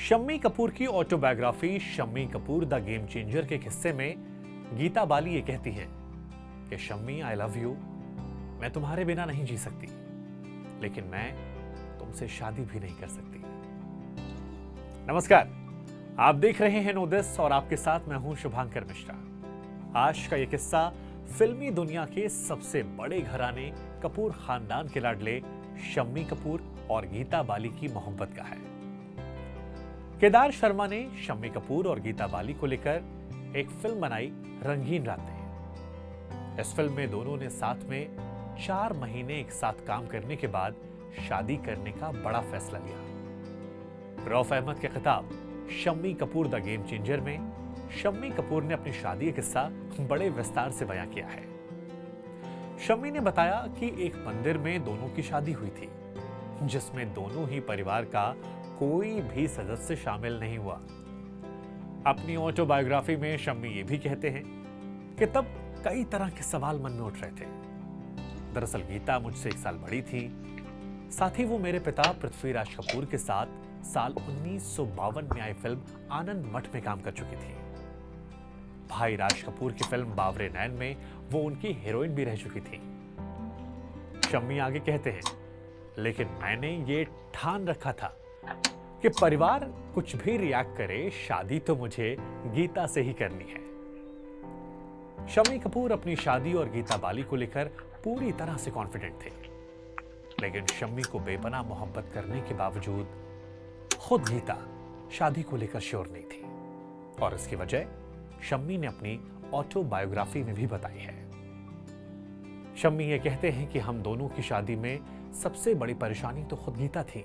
शम्मी कपूर की autobiography Shammi Kapoor the game changer के हिस्से में गीता बाली ये कहती हैं कि शम्मी आई लव यू, मैं तुम्हारे बिना नहीं जी सकती, लेकिन मैं तुमसे शादी भी नहीं कर सकती। नमस्कार, आप देख रहे हैं नो दिस और आपके साथ मैं हूं शुभांकर मिश्रा। आज का ये किस्सा फिल्मी दुनिया के सबसे बड़े घराने कपूर खानदान के लाडले शम्मी कपूर और गीता बाली की मोहब्बत का है। केदार शर्मा ने शम्मी कपूर और गीता बाली को लेकर एक फिल्म बनाई, रंगीन रातें। इस फिल्म में दोनों ने साथ में 4 महीने एक साथ काम करने के बाद शादी करने का बड़ा फैसला लिया। रऊफ अहमद के खिताब Shammi Kapoor the game changer में शम्मी कपूर ने अपनी शादी का किस्सा बड़े विस्तार से बयां किया है। शम्मी ने बताया कि एक मंदिर में दोनों की शादी हुई थी, जिसमें दोनों ही परिवार का कोई भी सदस्य शामिल नहीं हुआ। अपनी ऑटोबायोग्राफी में शम्मी ये भी कहते हैं कि तब कई तरह के सवाल मन में उठ रहे थे। दरअसल गीता मुझसे 1 साल बड़ी थी, साथ ही वो मेरे पिता पृथ्वीराज कपूर के साथ साल 1952 में आई फिल्म आनंद मठ में काम कर चुकी थी। भाई राज कपूर की फिल्म बावरे नैन में वो उनकी हीरोइन भी रह चुकी थी। शम्मी आगे कहते हैं, लेकिन मैंने ये ठान रखा था कि परिवार कुछ भी रिएक्ट करे, शादी तो मुझे गीता से ही करनी है। शम्मी कपूर अपनी शादी और गीता बाली को लेकर पूरी तरह से कॉन्फिडेंट थे, लेकिन शम्मी को बेपनाह मोहब्बत करने के बावजूद खुद गीता शादी को लेकर श्योर नहीं थी, और इसकी वजह शम्मी ने अपनी ऑटोबायोग्राफी में भी बताई है। शम्मी ये कहते हैं कि हम दोनों की शादी में सबसे बड़ी परेशानी तो खुद गीता थी।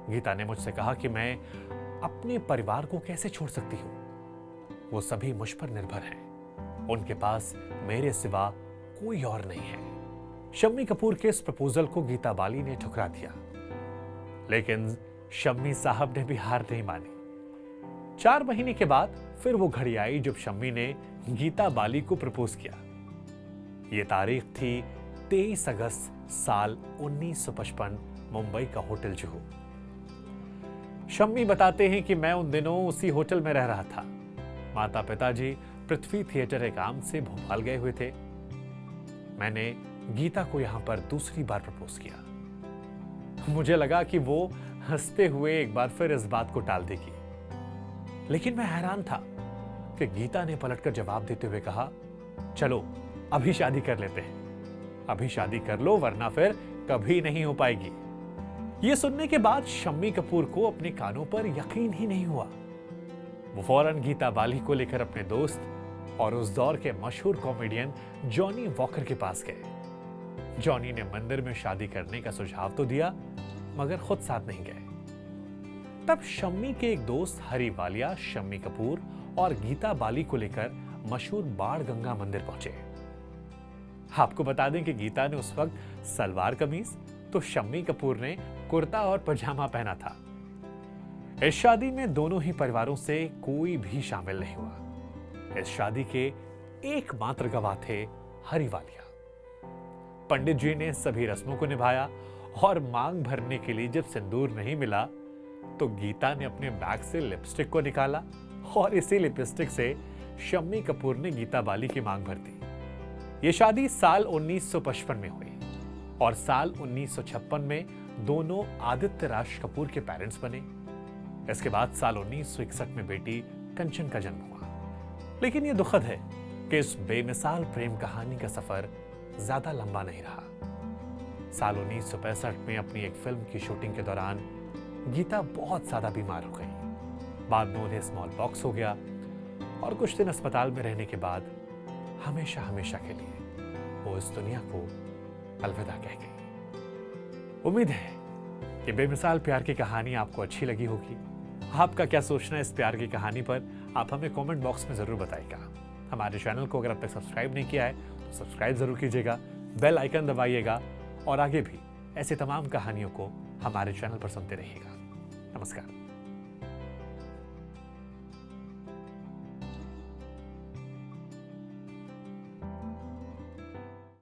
गीता ने मुझसे कहा कि मैं अपने परिवार को कैसे छोड़ सकती हूं, वो सभी मुझ पर निर्भर हैं, उनके पास मेरे सिवा कोई और नहीं है। शम्मी कपूर के इस प्रपोजल को गीता बाली ने ठुकरा दिया, लेकिन शम्मी साहब ने भी हार नहीं मानी। 4 महीने के बाद फिर वो घड़ी आई जब शम्मी ने गीता बाली को प्रपोज किया। ये तारीख थी 23 अगस्त साल 1955, मुंबई का होटल जुहू। शम्मी बताते हैं कि मैं उन दिनों उसी होटल में रह रहा था। माता पिताजी पृथ्वी थिएटर के काम से भोपाल गए हुए थे। मैंने गीता को यहां पर दूसरी बार प्रपोज किया। मुझे लगा कि वो हंसते हुए एक बार फिर इस बात को टाल देगी, लेकिन मैं हैरान था कि गीता ने पलटकर जवाब देते हुए कहा, चलो अभी शादी कर लेते हैं, अभी शादी कर लो वरना फिर कभी नहीं हो पाएगी। यह सुनने के बाद शम्मी कपूर को अपने कानों पर यकीन ही नहीं हुआ। वो फौरन गीता बाली को लेकर अपने दोस्त और उस दौर के मशहूर कॉमेडियन जॉनी वॉकर के पास गए। जॉनी ने मंदिर में शादी करने का सुझाव तो दिया, मगर खुद साथ नहीं गए। तब शम्मी के एक दोस्त हरी वालिया शम्मी कपूर और गीता बाली को लेकर मशहूर बाण गंगा मंदिर पहुंचे। आपको बता दें कि गीता ने उस वक्त सलवार कमीज तो शम्मी कपूर ने कुर्ता और पजामा पहना था। इस शादी में दोनों ही परिवारों से कोई भी शामिल नहीं हुआ। इस शादी के एकमात्र गवाह थे हरी वालिया। पंडित जी ने सभी रस्मों को निभाया और मांग भरने के लिए जब सिंदूर नहीं मिला तो गीता ने अपने बैग से लिपस्टिक को निकाला और इसी लिपस्टिक से शम्मी कपूर ने गीता बाली की मांग भर दी। यह शादी साल 1955 में हुई और साल 1956 में दोनों आदित्य राज कपूर के पेरेंट्स बने। इसके बाद साल 1961 में बेटी कंचन का जन्म हुआ। लेकिन यह दुखद है कि इस बेमिसाल प्रेम कहानी का सफर ज्यादा लंबा नहीं रहा। साल 1965 में अपनी एक फिल्म की शूटिंग के दौरान गीता बहुत ज्यादा बीमार हो गई। बाद में उन्हें स्मॉल पॉक्स हो गया और कुछ दिन अस्पताल में रहने के बाद हमेशा हमेशा के लिए वो इस दुनिया को अलविदा कह गई। उम्मीद है कि बेमिसाल प्यार की कहानी आपको अच्छी लगी होगी। आपका क्या सोचना है इस प्यार की कहानी पर, आप हमें कमेंट बॉक्स में जरूर बताइएगा। हमारे चैनल को अगर अब तक सब्सक्राइब नहीं किया है तो सब्सक्राइब जरूर कीजिएगा, बेल आइकन दबाइएगा और आगे भी ऐसे तमाम कहानियों को हमारे चैनल पर सुनते रहिएगा। नमस्कार।